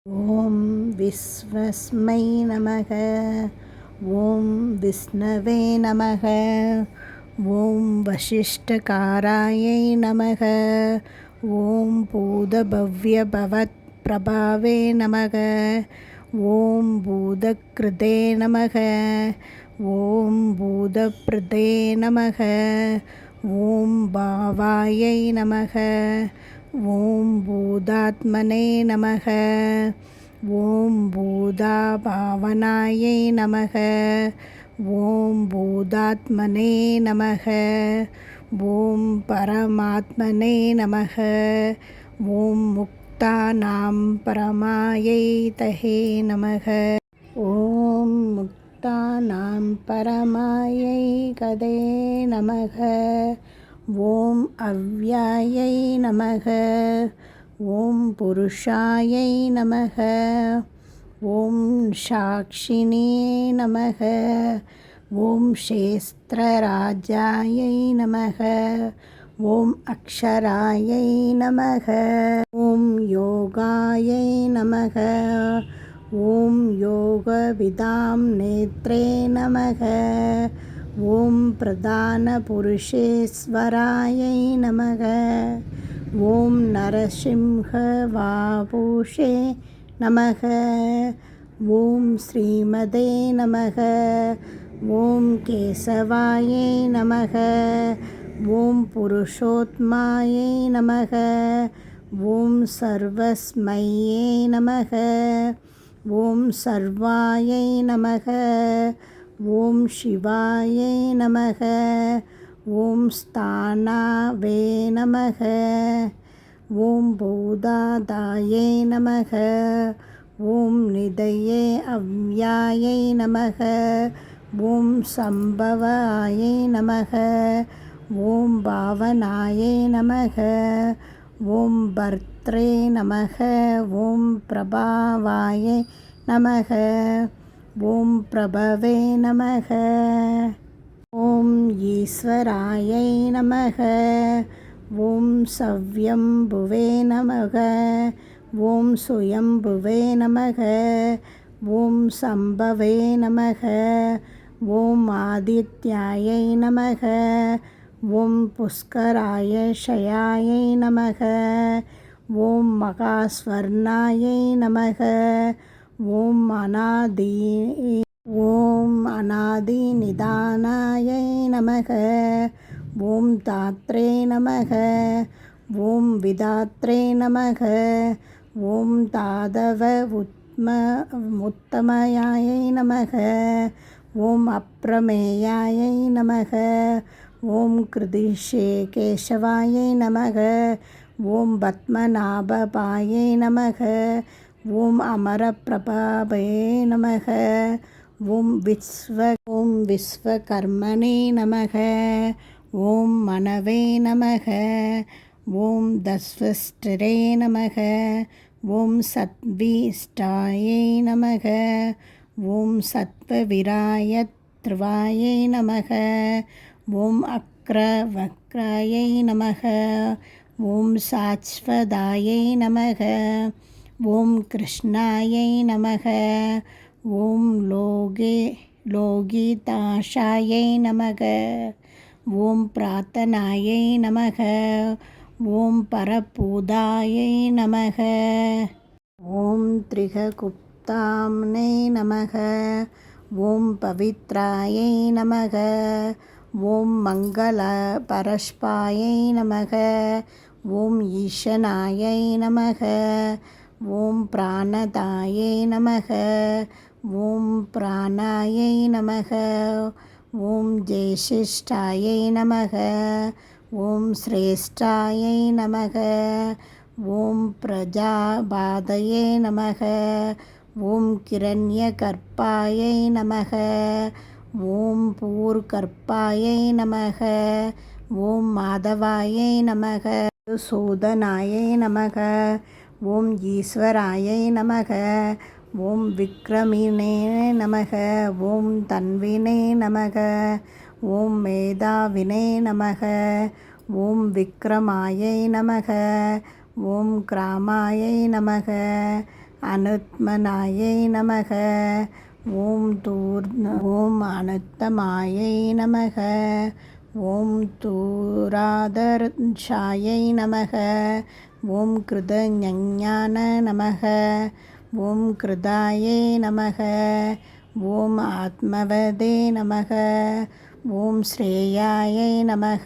ஓம் விஸ்வஸ்மை நமக. ஓம் விஷ்ணவே நமக. ஓம் வசிஷ்டகாராயை நமக. ஓம் பூதபவ்ய பவத் பிரபாவே நமக. ஓம் பூதக்ருதே நமக. ஓம் பூதப்ருதே நமக. ஓம் பாவாயை நமக. ஓம் பூதாத்மனே நமக. ஓம் பூதாபாவனாயை நமக. ஓம் பூதாத்மனே நமக. ஓம் பரமாத்மனே நமக. ஓம் முக்தானாம் பரமாயை தஹே நமக. ஓம் முக்தானாம் பரமாயை கதே நமக. ஓம் அவ்யாயை நமக. ஓம் புருஷாயை நமக. ஓம் சாக்ஷிணியே நமக. ஓம் க்ஷேத்ரராஜாயை நமக. ஓம் அக்ஷராயை நமக. ஓம் யோகாயை நமக. ஓம் யோகவிதாம் நேத்ரே நமக. ஓம் பிரதான புருஷேஸ்வராயை நமக. ஓம் நரசிம்ஹ வாபூஷே நமக. ஓம் ஸ்ரீமதே நமக. ஓம் கேசவாயை நமக. ஓம் புருஷோத்மாயை நமக. ஓம் சர்வஸ்மையே நமக. ஓம் சர்வாயை நமக. ஓம் சிவாயை நமக. ஓம் ஸ்தானாவே நமக. ஓம் பூதாதாயை நமக. ஓம் நிதயே அவ்யாயை நமக. ஓம் சம்பவாயை நமக. ஓம் பாவனாயை நமக. ஓம் பர்த்ரே நமக. ஓம் பிரபாவாயை நமக. ஓம் பிரபவே நமக. ஓம் ஈஸ்வராயை நமக. ஓம் சவ்யம்புவே நமக. ஓம் சுயம்புவே நமக. ஓம் சம்பவே நமக. ஓம் ஆதித்யாயை நமக. ஓம் புஷ்கராய ஷயாயை நமக. ஓம் மகாஸ்வர்ணாயை நமக. ஓம் அநாதி நிதானாயை நமக. ஓம் தாத்ரே நமக. ஓம் விதாத்ரே நமக. ஓம் தாதவ உத்தமயாயை நமக. ஓம் அப்ரமேயாயை நமக. ஓம் கிருதிஷே கேசவாயை நமக. ஓம் பத்மநாபாயை நமக. ஓம் அமரபிரபாவே நமக. ஓம் விஸ்வகர்மணே நமக. ஓம் மனவே நமக. ஓம் தஸ்வஸ்டரே நமக. ஓம் சத்வீஷ்டாயை நமக. ஓம் சத்வவிராயத்ருவாயை நமக. ஓம் அக்ரவக்ராயை நமக. ஓம் சாஸ்வதாயை நமக. ஓம் கிருஷ்ணாயை நமக. ஓம் லோகிதாஷாயை நமக. ஓம் பிரார்த்தனாயை நமக. ஓம் பரபூதாயை நமக. ஓம் திரிககுப்தாம்னே நமக. ஓம் பவித்ராயை நமக. ஓம் மங்கள பரஸ்பாயை நமக. ஓம் ஈஷனாயை நமக. ஓம் பிராணதாயை நமக. ஓம் பிராணாயை நமக. ஓம் ஜேஷிஷ்டாயை நமக. ஓம் ஸ்ரேஷ்டாயை நமக. ஓம் பிரஜாபாதயே நமக. ஓம் கிரண்யகர்ப்பாயை நமக. ஓம் பூர்கர்ப்பாயை நமக. ஓம் மாதவாயை நமக. சூதனாயை நமக. ஓம் ஈஸ்வராயை நமக. ஓம் விக்ரமினே நமக. ஓம் தன்வினே நமக. ஓம் மேதாவினே நமக. ஓம் விக்ரமாயை நமக. ஓம் கிராமாயை நமக. அனுத்மனாயை நமக. ஓம் அனுத்தமாயை நமக. ஓம் தூராதர்ஷாயை நமக. ஓம் கிருதஞான நமக. ஓம் கிருதாயை நமக. ஓம் ஆத்மவதே நமக. ஓம் ஸ்ரேயாயை நமக.